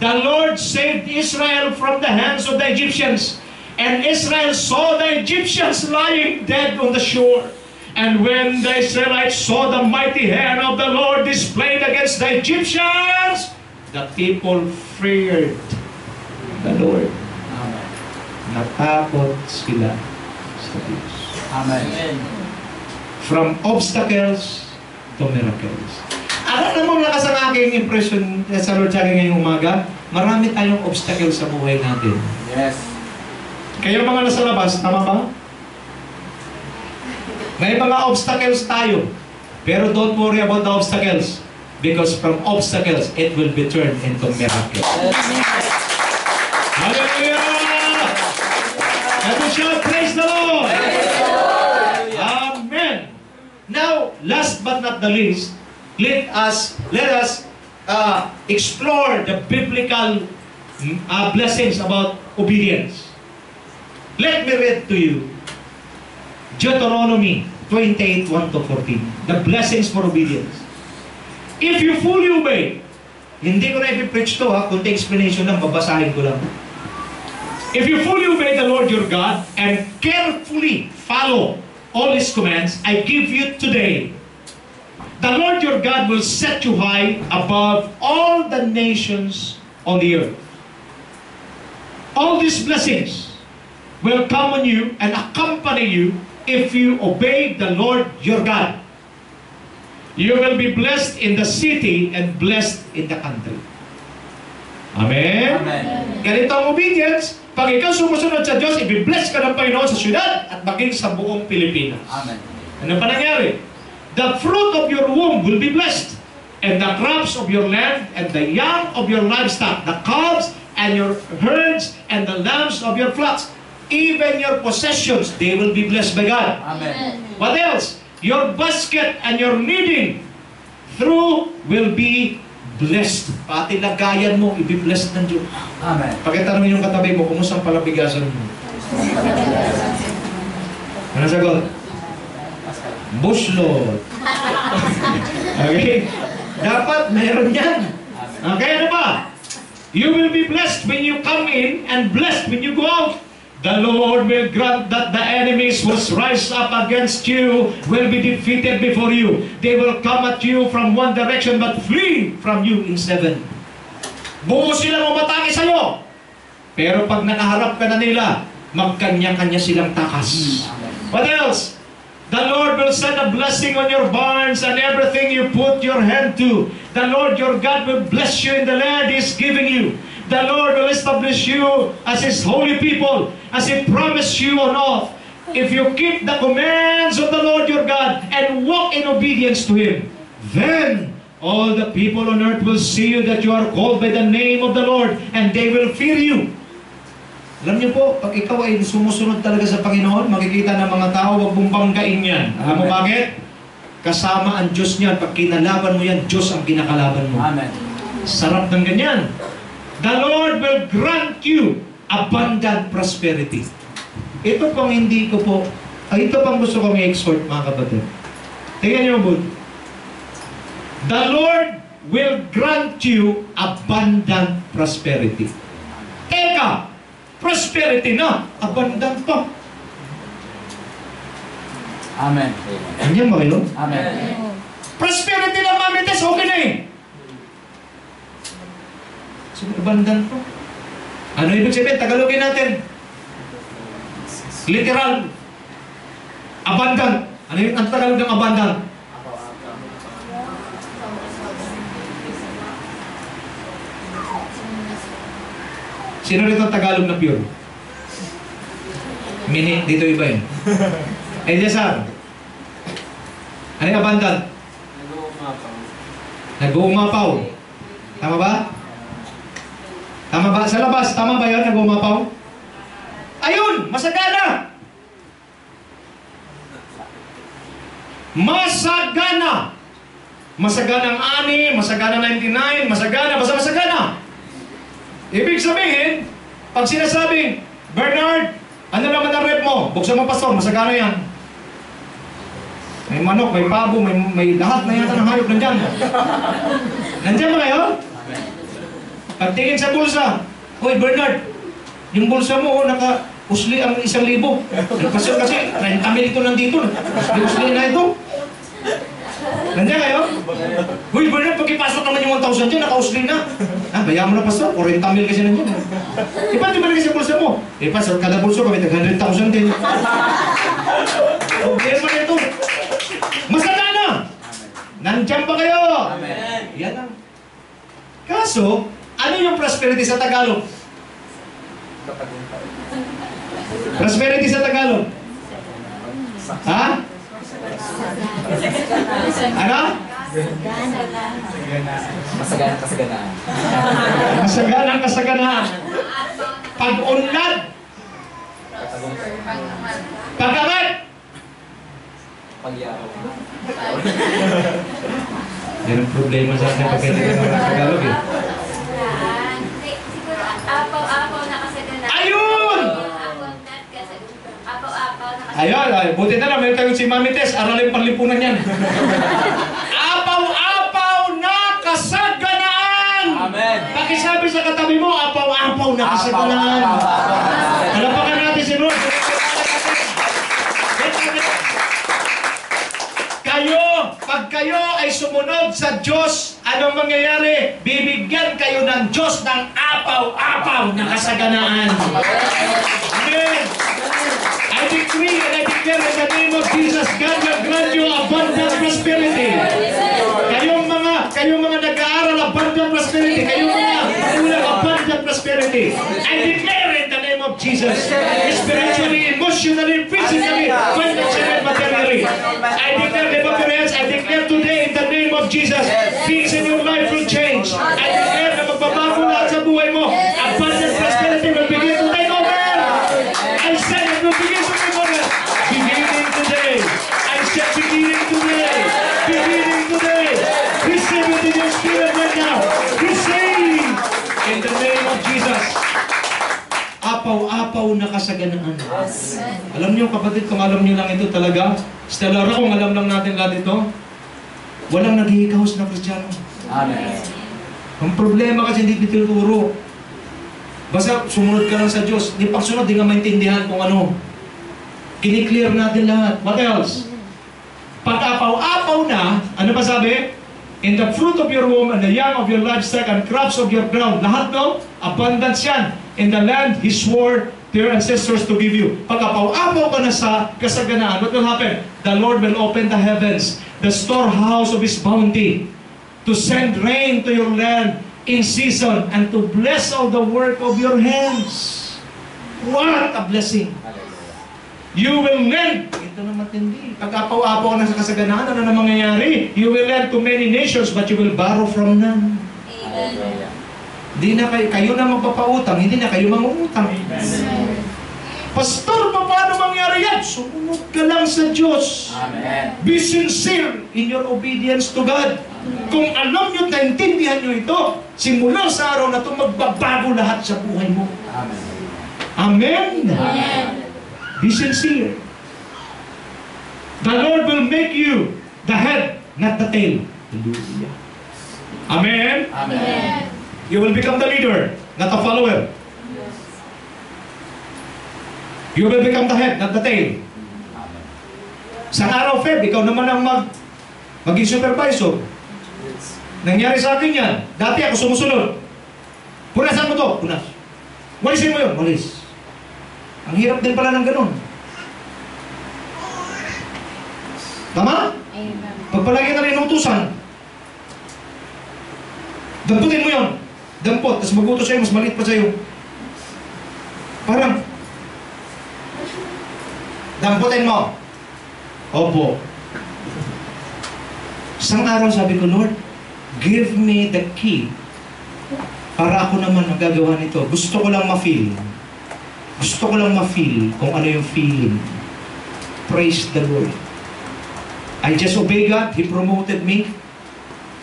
the Lord saved Israel from the hands of the Egyptians. And Israel saw the Egyptians lying dead on the shore. And when the Israelites saw the mighty hand of the Lord displayed against the Egyptians, the people feared the Lord. Amen. Natakot sila sa Diyos. Amen. From obstacles to miracles. Alam mo, lakas ang aking impression sa Lord sa akin ngayong umaga, marami tayong obstacles sa buhay natin. Yes. Kayo mga nasa labas, tama ba? May mga obstacles tayo. Pero don't worry about the obstacles. Because from obstacles, it will be turned into miracles. Hallelujah! And we shall praise the Lord! Amen! Now, last but not the least, let us explore the biblical blessings about obedience. Let me read to you Deuteronomy 28, 1-14. The blessings for obedience. If you fully obey, hindi ko na i-preach to kundi explanation lang, babasahin ko lang. If you fully obey the Lord your God and carefully follow all His commands I give you today, the Lord your God will set you high above all the nations on the earth. All these blessings will come on you and accompany you if you obey the Lord your God. You will be blessed in the city and blessed in the country. Amen? Amen. Ganito ang obedience. Pag ikaw sumusunod sa Diyos, i-bless ka ng Panginoon sa syudad at maging sa buong Pilipinas. Amen. Ano pa nangyari? The fruit of your womb will be blessed, and the crops of your land, and the young of your livestock, the calves and your herds, and the lambs of your flocks, even your possessions, they will be blessed by God. Amen. What else? Your basket and your kneading through will be blessed. Pati lagayan mo, i-blessed ng Diyos. Amen. Pakitanong yung katabi mo, kumusta ang palabigasan mo? Ano sagot? Buslot. Okay? Dapat mayroon yan. Okay, ano ba? You will be blessed when you come in and blessed when you go out. The Lord will grant that the enemies who rise up against you will be defeated before you. They will come at you from one direction but flee from you in 7. Buo silang umatake sa'yo. Pero pag nakaharap ka na nila, magkanya-kanya silang takas. What else? The Lord will send a blessing on your barns and everything you put your hand to. The Lord your God will bless you in the land He is giving you. The Lord will establish you as His holy people, as He promised you on oath. If you keep the commands of the Lord your God and walk in obedience to Him, then all the people on earth will see you that you are called by the name of the Lord, and they will fear you. Alam niyo po, pag ikaw ay sumusunod talaga sa Panginoon, makikita ng mga tao, wag mong banggain yan. Alam mo bakit? Kasama ang Diyos niyan. Pag kinalaban mo yan, Diyos ang kinakalaban mo. Amen. Sarap ng ganyan. The Lord will grant you abundant prosperity. Ito pang hindi ko po, ito pang gusto kong i-exhort mga kapatid. Tingnan niyo po. The Lord will grant you abundant prosperity. Teka, prosperity na, abundant pa. Amen. Andiyan ba kayo? Amen. Prosperity na mamitas, okay na eh. So, abundant po. Ano ibig sabihin? Tagalogin natin. Literal. Abundant. Ano yung ang Tagalog ng abundant? Sino rito ang Tagalog na pure? Mini, dito iba yun. Eh, Jessar. Ano yung abundant? Nag-uumapaw. Tama ba? Tama ba? Sa labas, tama ba yun? Nag-uumapaw? Ayun! Masagana! Masagana! Masagana ang 6, masagana 99, masagana, basta masagana! Ibig sabihin, pag sinasabing, Bernard, ano naman ang rep mo? Buksan mo, pastor, masagana yan. May manok, may pabo, may lahat na yata ng hayop nandyan. Nandyan ba kayo? Pagtingin sa bulsa, Hoy Bernard, yung bulsa mo, naka-usli ang 1,000. Nagpasyon kasi, 30,000 ito nandito. May usli na ito. Nandiyan kayo? Hoy Bernard, pagkipasok naman yung 1,000 dyan, naka-usli na. Bayaan mo na pastor, 40,000 kasi nandiyan. Ipa, di ba sa bulsa mo? Pastor, kada bulso kami, 100,000 din. Okay naman ito. Masada na! Nandiyan ba kayo? Amen. Yan lang. Kaso, ano yung prosperity sa Tagalog? Prosperity sa Tagalog? Ha? Ano? Masaganang kasaganaan. Masaganang kasaganaan. Pag-unlad. Pag-angat. Pagyaro. Yan ang problema sa atin pag hindi ka ng Tagalog eh. Siguro, apaw-apaw na kasaganan. Ayun! Apaw-apaw na kasaganan. Ayun, ay, buti na lang, may tayo si Mami Tess, aralin panlipunan yan. Apaw-apaw na kasaganaan! Amen. Pakisabi sa katabi mo, apaw-apaw na kasaganaan. Halapakan natin si Lord. Pag kayo ay sumunod sa Diyos, anong mangyayari? Bibigyan kayo ng Diyos ng apaw-apaw na kasaganaan. Amen. I decree and I declare in the name of Jesus, God will grant you abundant prosperity. Kayong mga nag-aaral, abundant prosperity. Kayong mga ulang abundant prosperity. I declare in the name of Jesus, spiritually, emotionally, physically, financially, and materially. I declare, lift up your hands, I declare today in the name of Jesus, things in your life will change. I declare na magbabago lahat sa buhay mo. Abundant prosperity will begin to take over. I said it will begin to take over. Beginning today. I said beginning today. Beginning today. Receive it in your spirit right now. Receive in the name of Jesus. Apaw-apaw na kasaganaan. Alam niyo kapatid, kung alam niyo lang ito talaga, Stellara, kung alam lang natin lahat ito, walang naghihikaos na Kristiyano. Amen. Ang problema kasi hindi tinuturo. Basta sumunod ka lang sa Diyos. Di pagsunod, di nga maintindihan kung ano. Kiniklear natin lahat. What else? Pag apaw-apaw na, ano pa sabi? In the fruit of your womb and the young of your livestock and crops of your ground. Lahat no? Abundance yan. In the land He swore to your ancestors to give you. Pag apaw-apaw ka na sa kasaganaan, what will happen? The Lord will open the heavens, the storehouse of His bounty, to send rain to your land in season and to bless all the work of your hands. What a blessing! You will lend. Ito na matindi. Pag apaw-apaw ka na sa kasaganaan, ano na mangyayari? You will lend to many nations, but you will borrow from none. Amen. Hindi na kayo na magpapautang, hindi na kayo mangungutang. Pastor, paano mangyari yan? Sumunod ka lang sa Diyos. Amen. Be sincere in your obedience to God. Kung alam nyo, naintindihan nyo ito, simula sa araw na ito, magbabago lahat sa buhay mo. Amen. Amen? Amen. Be sincere. The Lord will make you the head, not the tail. Hallelujah. Amen? Amen. You will become the leader, not the follower. You will become the head, not the tail. Amen. Sa araw, Feb, ikaw naman ang maging supervisor. Nangyari sa akin yan. Dati ako sumusunod. Punasan mo to. Punas. Walisin mo yun. Walis. Ang hirap din pala ng ganun. Tama? Amen. Pag palagi ka na inutusan, damputin mo yun. Dampot. Tapos mag-utos sa'yo, mas maliit pa sa'yo. Parang, damputin mo. Opo. Isang araw sabi ko, Lord, give me the key para ako naman magagawa nito. Gusto ko lang ma-feel. Gusto ko lang ma-feel kung ano yung feeling. Praise the Lord. I just obey God. He promoted me.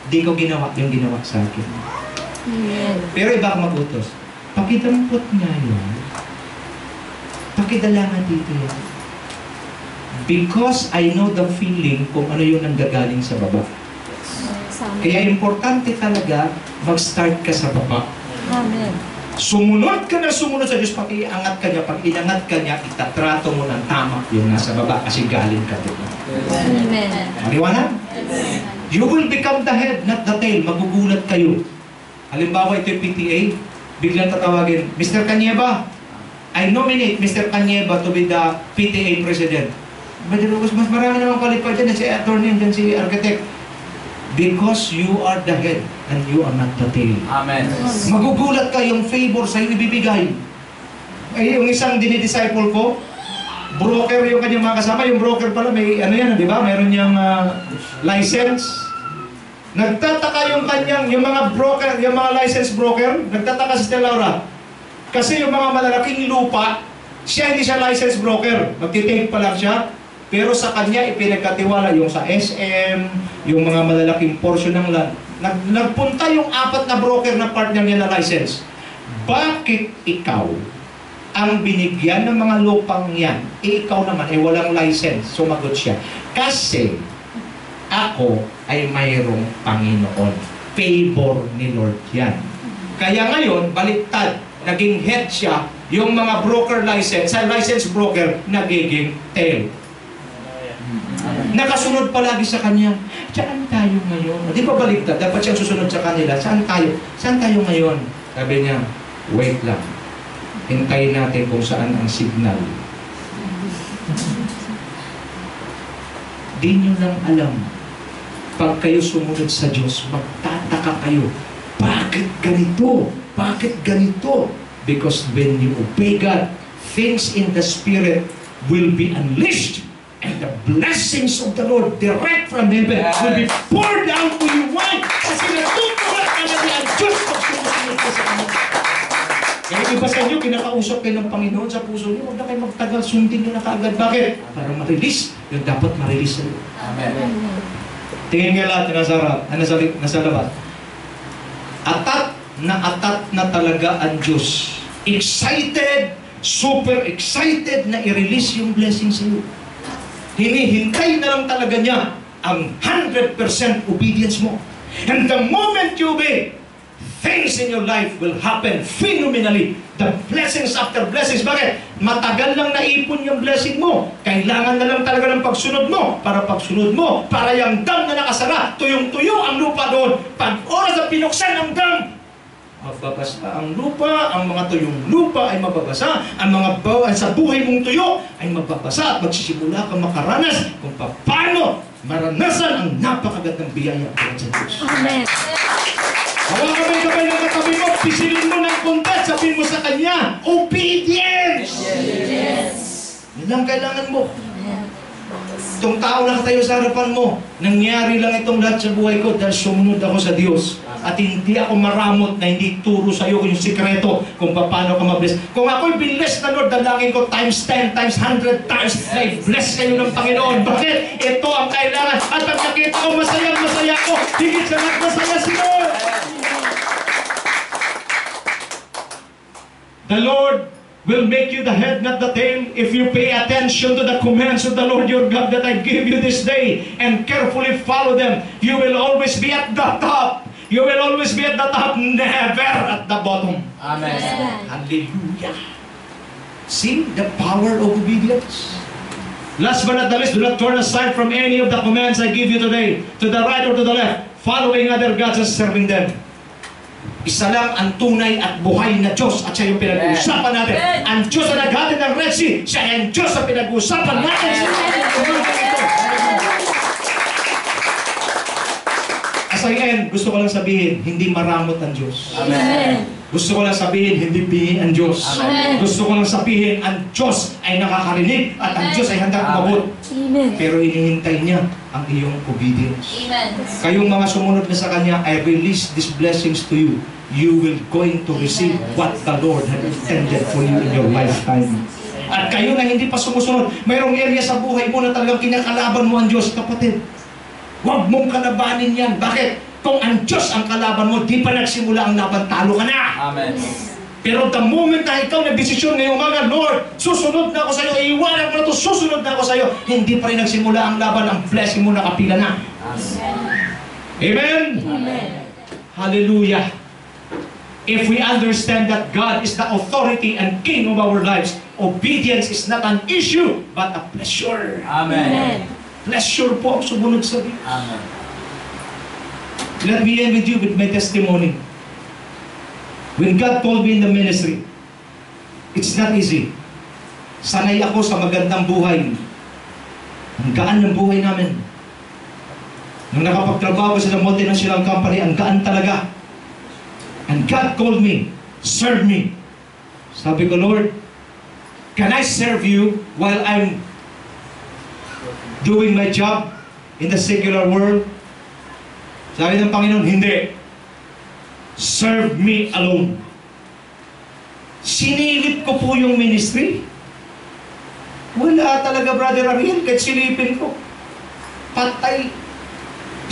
Di ko ginawa yung ginawa sa akin. Amen. Pero iba ang mag-utos. Pakidampot nga yun. Pakidala nga dito yan. Because I know the feeling kung ano yung nanggagaling sa baba. Sa amin. Kaya importante talaga mag-start ka sa baba. Amen. Sumunod ka na sumunod sa Diyos, pag iangat ka niya, pag inangat ka niya, itatrato mo ng tama yung nasa baba kasi galing ka doon. Amen. Maliwanag? You will become the head, not the tail. Magugulat kayo. Halimbawa, ito yung PTA, biglang tatawagin, Mr. Canieva, I nominate Mr. Canieva to be the PTA president. But mas marami namang qualified dyan, si attorney, dyan si architect. Because you are the head and you are not the tail. Amen. Magugulat ka yung favor sa'yo ibibigay. Ay, yung isang dinidisciple ko, broker yung kanyang mga kasama, yung broker pala, may ano yan, di ba? Meron niyang license. Nagtataka yung kanyang, yung mga broker, yung mga license broker, nagtataka si Stella Laura. Kasi yung mga malalaking lupa, siya hindi siya license broker. Magtitake pa lang siya. Pero sa kanya ipinagkatiwala yung sa SM, yung mga malalaking portion ng land. Nagpunta yung 4 na broker na partner niya na license. Bakit ikaw ang binigyan ng mga lupang yan? Ikaw naman ay walang license. Sumagot siya. Kasi ako ay mayroong Panginoon. Favor ni Lord yan. Kaya ngayon, baliktad. Naging head siya, yung mga broker license, sa license broker, nagiging tail. Nakasunod palagi sa kanya. Saan tayo ngayon? Di ba baliktad? Dapat siyang susunod sa kanila. Saan tayo? Saan tayo ngayon? Sabi niya, wait lang. Hintayin natin kung saan ang signal. Di nyo lang alam. Pag kayo sumunod sa Diyos, magtataka kayo. Bakit ganito? Bakit ganito? Because when you obey God, things in the Spirit will be unleashed. And the blessings of the Lord direct from heaven will be poured down to you. Why? Kasi natutuwa ka na ang Diyos pag sumusunod ka sa Kanya. Kaya iba sa inyo, kinakausap kayo ng Panginoon sa puso niyo, huwag na kayo magtagal, sundin niyo na kaagad. Bakit? Para ma-release yung dapat ma-release sa iyo. Amen. Tingin nga lahat nasa labas. Atat na talaga ang Diyos. Excited, super excited na i-release yung blessing sa iyo. Hinihintay na lang talaga niya ang 100% obedience mo. And the moment you obey, things in your life will happen phenomenally. The blessings after blessings. Bakit? Matagal lang naipon yung blessing mo. Kailangan na lang talaga ng pagsunod mo. Para yung dam na nakasara, tuyong-tuyo ang lupa doon. Pag oras na pinuksan ang dam, mababasa ang lupa, ang mga tuyong lupa ay mababasa, ang mga sa buhay mong tuyo ay mababasa at magsisimula kang makaranas kung paano maranasan ang napakagandang biyaya para sa Diyos. Amen. Hawakan mo yung kamay ng katabi mo, pisilin mo ng kontat, sabihin mo sa Kanya, obedience! Yes. Yan lang kailangan mo. Itong tao na tayo sa harapan mo, nangyari lang itong lahat sa buhay ko dahil sumunod ako sa Diyos. At hindi ako maramot na hindi turo sa iyo yung sikreto kung paano ka mabless. Kung ako'y binless na Lord, dalangin ko times 10, times 100 times, na i-bless kayo ng Panginoon. Bakit? Ito ang kailangan. At pag nakita ko, masaya ko. Higit sa lahat, masaya si Lord. The Lord will make you the head, not the tail, if you pay attention to the commands of the Lord your God that I give you this day and carefully follow them. You will always be at the top. You will always be at the top, never at the bottom. Amen. Hallelujah. See the power of obedience. Last but not the least, do not turn aside from any of the commands I give you today, to the right or to the left, following other gods and serving them. Isa lang ang tunay at buhay na Diyos at siya yung pinag-uusapan natin. Ang Diyos na naghatid ng Red Sea, siya ang Diyos na pinag-uusapan natin. As I end, gusto ko lang sabihin, hindi maramot ang Diyos. Amen. Gusto ko lang sabihin, hindi pihin ang Diyos. Amen. Gusto ko lang sabihin, ang Diyos ay nakakarinig at ang Diyos ay handang umabot. Amen. Pero inihintay niya ang iyong obedience. Amen. Kayong mga sumunod na sa Kanya, I release these blessings to you. You will going to receive what the Lord had intended for you in your lifetime. At kayo na hindi pa sumusunod, mayroong area sa buhay mo na talagang kinakalaban mo ang Diyos, kapatid. Huwag mong kalabanin yan. Bakit? Kung ang Diyos ang kalaban mo, di pa nagsimula ang laban, talo ka na. Amen. Pero the moment na ikaw nagdesisyon ngayong mga, Lord, susunod na ako sa iyo, iiwanan ko na ito, susunod na ako sa iyo, hindi pa rin nagsimula ang laban, ang blessing mo nakapila na. Amen. Amen? Amen. Hallelujah. If we understand that God is the authority and King of our lives, obedience is not an issue, but a pleasure. Amen. Pleasure po ang sumunod sa Diyos. Amen. Let me end with you with my testimony. When God called me in the ministry, it's not easy. Sanay ako sa magandang buhay. Ang gaan ng buhay namin. Nung nakapagtrabaho ko sa multinational company, ang gaan talaga. And God called me, serve me. Sabi ko, Lord, can I serve you while I'm doing my job in the secular world? Sabi ng Panginoon, hindi. Serve me alone. Sinilip ko po yung ministry. Wala talaga, Brother Ariel, kahit silipin ko. Patay.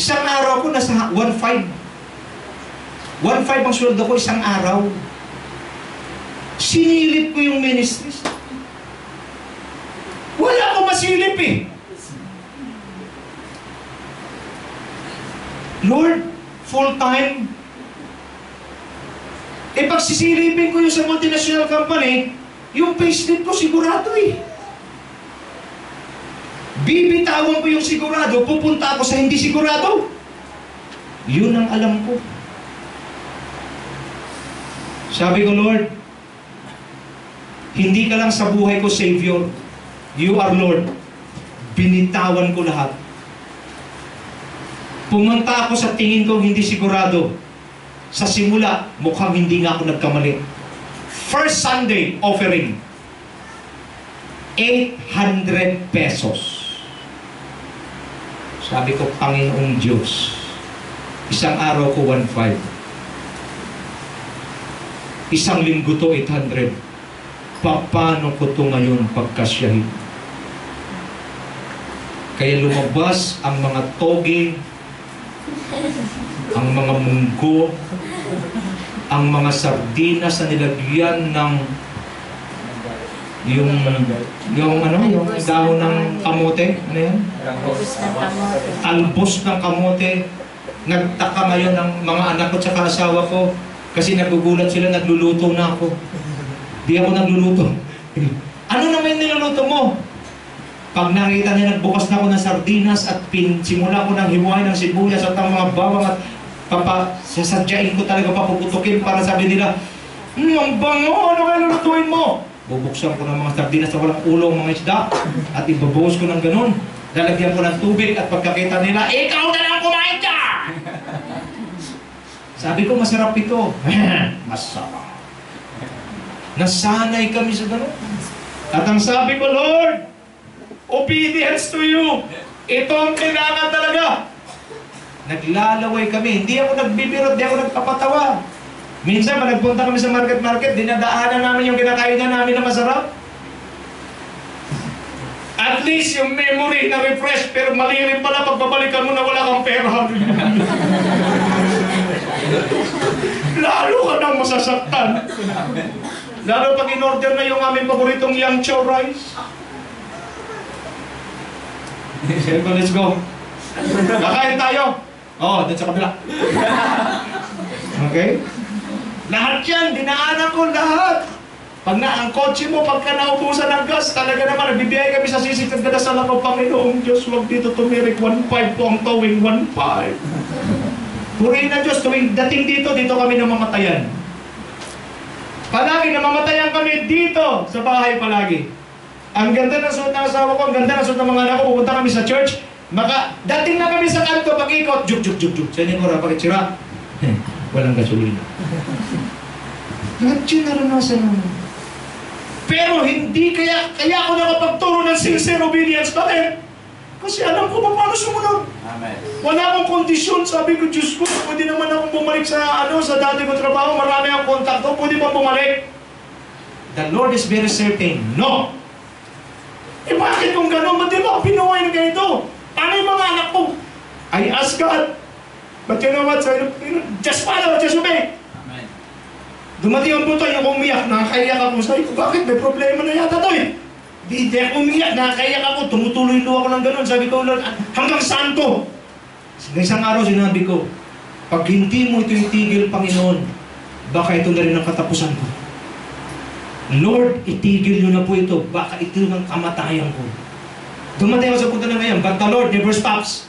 Isang araw ko nasa 1.5. 1.5 ang sweldo ko isang araw. Sinilip ko yung ministry. Wala akong masilip eh. Lord, full-time. Eh pag sisilipin ko yung sa multinational company, yung payslip ko sigurado eh. Bibitawan ko yung sigurado, pupunta ako sa hindi sigurado. Yun ang alam ko. Sabi ko, Lord, hindi ka lang sa buhay ko Savior. You are Lord. Binitawan ko lahat. Pumunta ako sa tingin ko hindi sigurado. Sa simula, mukhang hindi nga ako nagkamali. First Sunday offering, 800 pesos. Sabi ko, Panginoong Diyos, isang araw ko 1.5. Isang linggo to 800. Paano ko to ngayon pagkasyahin? Kaya lumabas ang mga toge, ang mga munggo, ang mga sardinas na nilagyan ng yung dahon ng kamote. Ano yan? Albos ng kamote. Albos ng kamote. Nagtaka ngayon ang mga anak ko at asawa ko kasi nagugulat sila, nagluluto na ako. Di ako nagluluto. Ano naman niluluto mo? Pag nakita niya, nagbukas na ako ng sardinas at simula ko ng hiwain ng sibuyas at ang mga bawang at sasadyain ko talaga papuputukin para sabi nila, ang bango, ano kaya lulutuin mo? Bubuksan ko ng mga sardinas na walang ulo, mga isda, at ibabawas ko ng ganun. Lalagyan ko ng tubig at pagkakita nila, ikaw na lang kumain ka! Sabi ko, masarap ito. Masarap. Nasanay kami sa ganun. At ang sabi ko, Lord, obedience to you. Ito ang kailangan talaga. Naglalaway kami. Hindi ako nagbibiro, hindi ako nagpapatawa. Minsan, pag nagpunta kami sa market, dinadaanan namin yung kinakainan namin na masarap. At least yung memory na refresh, pero mali rin pala pagbabalikan mo na wala kang pera. Lalo ka nang masasaktan. Lalo pag in-order na yung aming paboritong yang chow rice. Sige ko, let's go. Kakain tayo. Oo, dun sa kabila. Okay? Lahat yan, dinaanan ko lahat. Pag ang kotse mo, pagka naubusan ng gas, talaga naman, nagbibiyay kami sa sisig at dadasal ako, Panginoong Diyos, huwag dito tumirik, 1.5 po ang towing, 1.5. Purihin na Diyos, tuwing dating dito kami namamatayan. Palagi namamatayan kami dito sa bahay palagi. Ang ganda ng suot ng asawa ko, ang ganda ng suot ng mga anak ko, pupunta kami sa church, dating na kami sa kanto, pag-ikot, juk. Sa inyo ko, bakit sira? Walang gasolina. Lahat yun naranasan naman. Pero hindi kaya ako nakapagturo ng sincere obedience. Bakit? Kasi alam ko paano sumunod. Amen. Wala akong kondisyon. Sabi ko, Diyos ko, pwede naman akong bumalik sa dati kong trabaho. Marami ang kontakto. Pwede ba bumalik? The Lord is very certain. No! Eh bakit kung gano'n? Ba't di ba ako pinuhay na ganito? Paano yung mga anak ko? I ask God. But you know what? Just follow, just obey. Amen. Dumating ang punto, yung umiyak, nakakaiyak ako. Sabi ko, bakit? May problema na yata to eh. Di ako umiyak, nakakaiyak ako. Tumutuloy-luwa ako ng ganun. Sabi ko, Lord, hanggang saan to? Isang araw sinabi ko, pag hindi mo ito itigil, Panginoon, baka ito na rin ang katapusan ko. Lord, itigil nyo na po ito. Baka ito ang kamatayan ko. Dumating ako sa punto na ngayon, but the Lord never stops.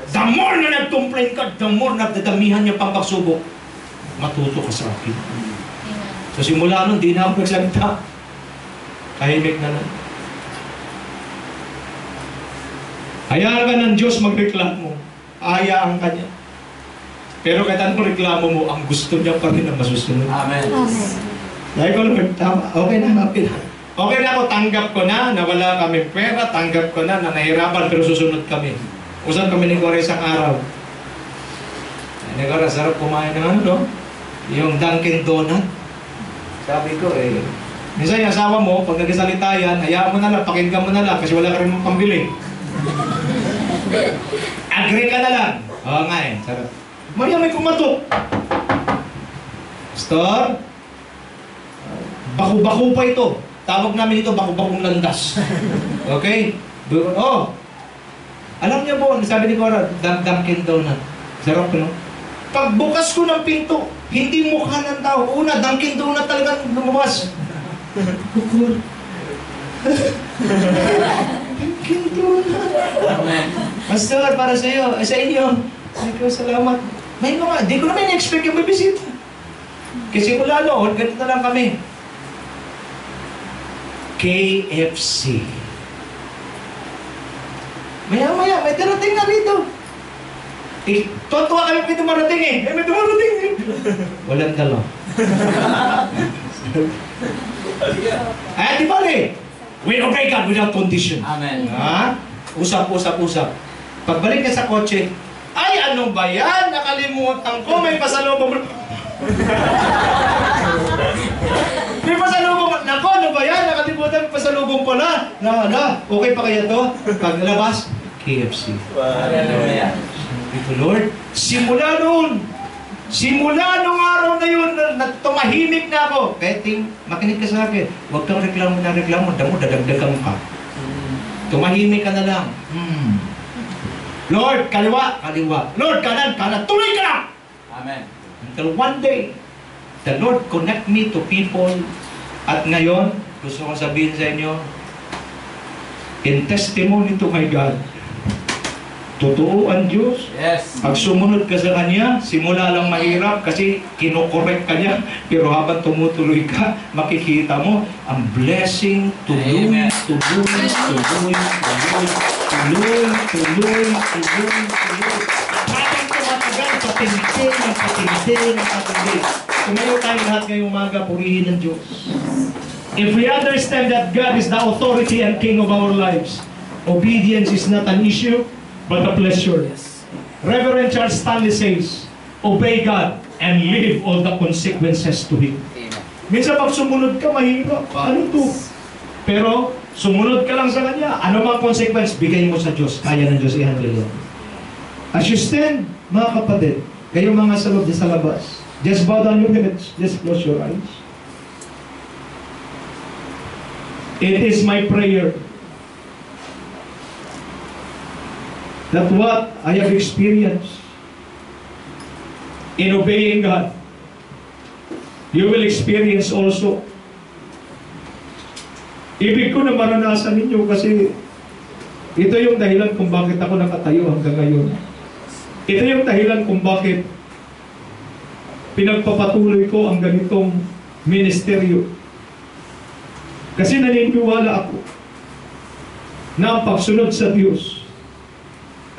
The more na nag-complain ka, the more nagdadamihan niya pang pagsubok. Matuto ka sa akin. So simula nun, di na ako nagsalita. Kahimik na lang. Hayaan ka ng Diyos magreklamo. Hayaan ka niya. Pero kahit anong reklamo mo, ang gusto niya pa rin ang masusunod. Amen. Dahil ko, Lord, tama. Okay na, happy na. Okay na ako, tanggap ko na wala kami pera, tanggap ko na nahihirapan pero susunod kami. Usap kami ni Corey isang araw. Ni Corey, sarap kumain ng ano, no? Yung Dunkin Donut. Sabi ko, minsan yung asawa mo, pag nagsalita yan, hayaan mo na lang, pakinggan mo na lang, kasi wala ka rin pambili. Agree ka na lang. Oo nga sarap. Maya may kumatok. Pastor, baku-baku pa ito. Tawag namin ito, baku-bakong landas. Okay? Alam niyo po, sabi ni Cora, Dunkin Donut. Sarap, no? Pagbukas ko ng pinto, hindi mukha ng tao. Una, Dunkin Donut talaga lumabas. Kukur. Dunkin Donut. Pastor, para sa iyo, sa inyo. Ay ko, salamat. May mga, di ko naman expect yung may bisita. Kasi mula noon, ganito lang kami. KFC. Maya-maya, may darating na rito. Tuwa kami may dumarating may dumarating Walang dalaw. Di ba we obey God without condition. Amen. Usap. Pagbalik ka sa kotse, ay ano ba yan? Nakalimutan ko, may pasalubong. May pasalubong. Nako, ano ba yan? Nakalimutan, may pasalubong pala. Okay pa kaya to? Pag nalabas, KFC. Hallelujah. Ito, Lord. Simula nung araw na yun, tumahimik na ako. Peting, makinig ka sa akin. Huwag kang reklamo, damo, dadagdagan ka. Tumahimik ka na lang. Lord, kaliwa. Lord, kanan, tuloy ka lang! Amen. Until one day, the Lord connect me to people. At ngayon, gusto ko sabihin sa inyo, in testimony to my God, totoo ang Diyos. Yes. Pag sumunod ka sa Kanya, simula lang mahirap kasi kinokorek ka niya. Pero habang tumutuloy ka, makikita mo ang blessing tuloy. Habang tumatagal, patindi. Tumayo tayo lahat ngayong umaga, purihin ng Diyos. If we understand that God is the authority and King of our lives, obedience is not an issue, but a pleasure. Reverend Charles Stanley says, obey God and leave all the consequences to Him. Minsan pag sumunod ka, mahirap. Paano to? Pero, sumunod ka lang sa Kanya. Ano mang consequence, bigay mo sa Diyos. Kaya ng Diyos i-handle yun. As you stand, mga kapatid, kayo mga sa loob sa labas, just bow down your heads, just close your eyes. It is my prayer that what I have experienced in obeying God, you will experience also. Ibig ko na maranasan ninyo kasi ito yung dahilan kung bakit ako nakatayo hanggang ngayon. Ito yung dahilan kung bakit pinagpapatuloy ko ang ganitong ministeryo. Kasi naniniwala ako na ang pagsunod sa Diyos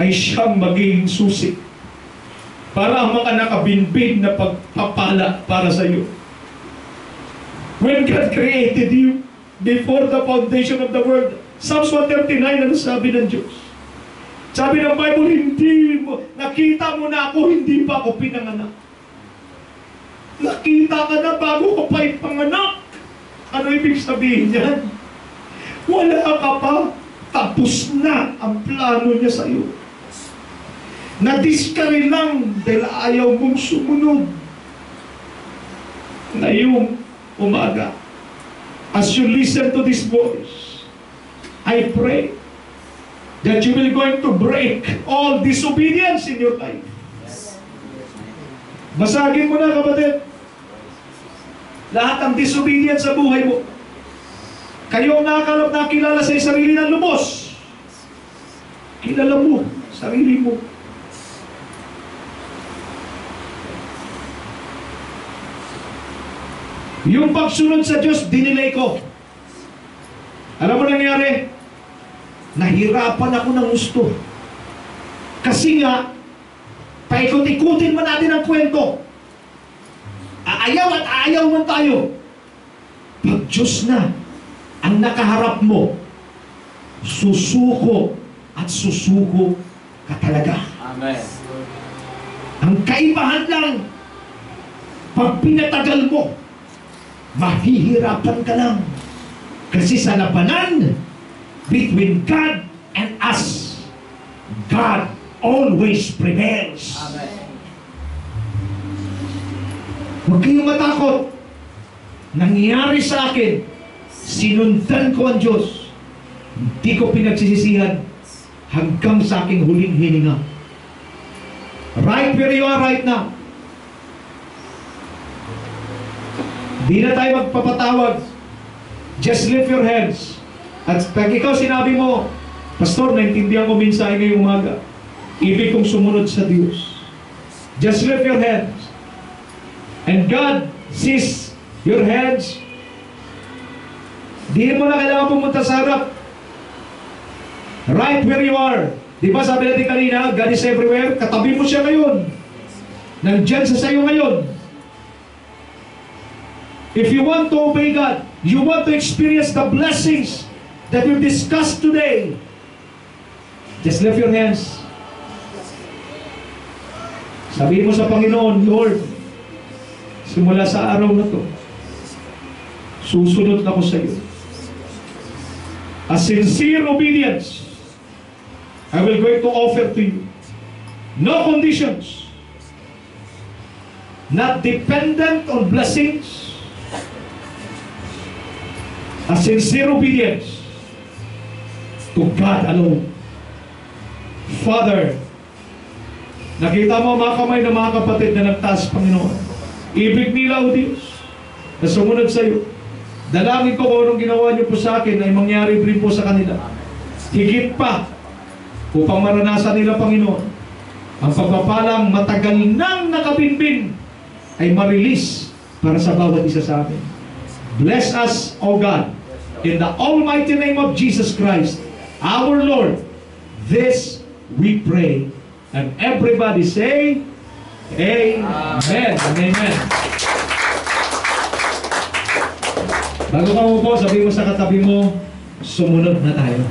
ay siyang magiging susi para ang mga nakabinbin na pagpapala para sa iyo. When God created you before the foundation of the world, Psalms 139 ang sabi ng Diyos. Sabi ng Bible, nakita mo na ako, hindi pa ako pinanganak. Nakita ka na bago ko pa ipanganak. Ano ibig sabihin yan? Wala ka pa, tapos na ang plano niya sa iyo. Nadiskari lang dahil ayaw mong sumunod. Ngayong umaga, as you listen to this voice, I pray that you will going to break all disobedience in your life. Basagin mo na, kapatid. lahat ng disobedience sa buhay mo. Kayo ang nakilala sa sarili ng lubos. Kilala mo, sarili mo. Yung pagsunod sa Diyos, dinilay ko. Alam mo nangyari? Nahirapan ako ng gusto. Kasi nga, paikot-ikutin man natin ang kwento. Aayaw at aayaw man tayo. Pag Diyos na ang nakaharap mo, susuko at susuko ka talaga. Amen. Ang kaibahan lang, pag pinatagal mo, mahihirapan ka lang. Kasi sa labanan between God and us, God always prevails. Amen. Huwag kayong matakot. Nangyari sa akin, sinundan ko ang Diyos. Hindi ko pinagsisisihan hanggang sa aking huling hininga. Right where you are right now. Di na tayo magpapatawag. Just lift your hands. At pag ikaw sinabi mo, Pastor, naintindihan ko minsan ngayong umaga, ibig kong sumunod sa Diyos. Just lift your hands. And God sees your hands. Di mo na kailangan pumunta sa harap. Right where you are. Di ba sabi natin kanina, God is everywhere. Katabi mo siya ngayon. Nandyan sa sayo ngayon. If you want to obey God, you want to experience the blessings that we've discussed today, just lift your hands. Sabihin mo sa Panginoon, Lord, simula sa araw na to, susunod ako sa iyo. A sincere obedience, I will going to offer to you. No conditions. Not dependent on blessings. A sincere obedience to God alone. Father, nakita mo mga kamay ng mga kapatid na nagtaas, Panginoon. Ibig nila, O Diyos, na sumunod sa iyo. Dalangin ko kung anong ginawa niyo po sa akin ay mangyari rin po sa kanila. Higit pa upang maranasan nila, Panginoon, ang pagpapalang matagal nang nakabinbin ay ma-release para sa bawat isa sa amin. Bless us, O God, in the almighty name of Jesus Christ, our Lord. This we pray. And everybody say, Amen. Amen. Bago ka mo po, sabihin mo sa katabi mo, sumunod na tayo.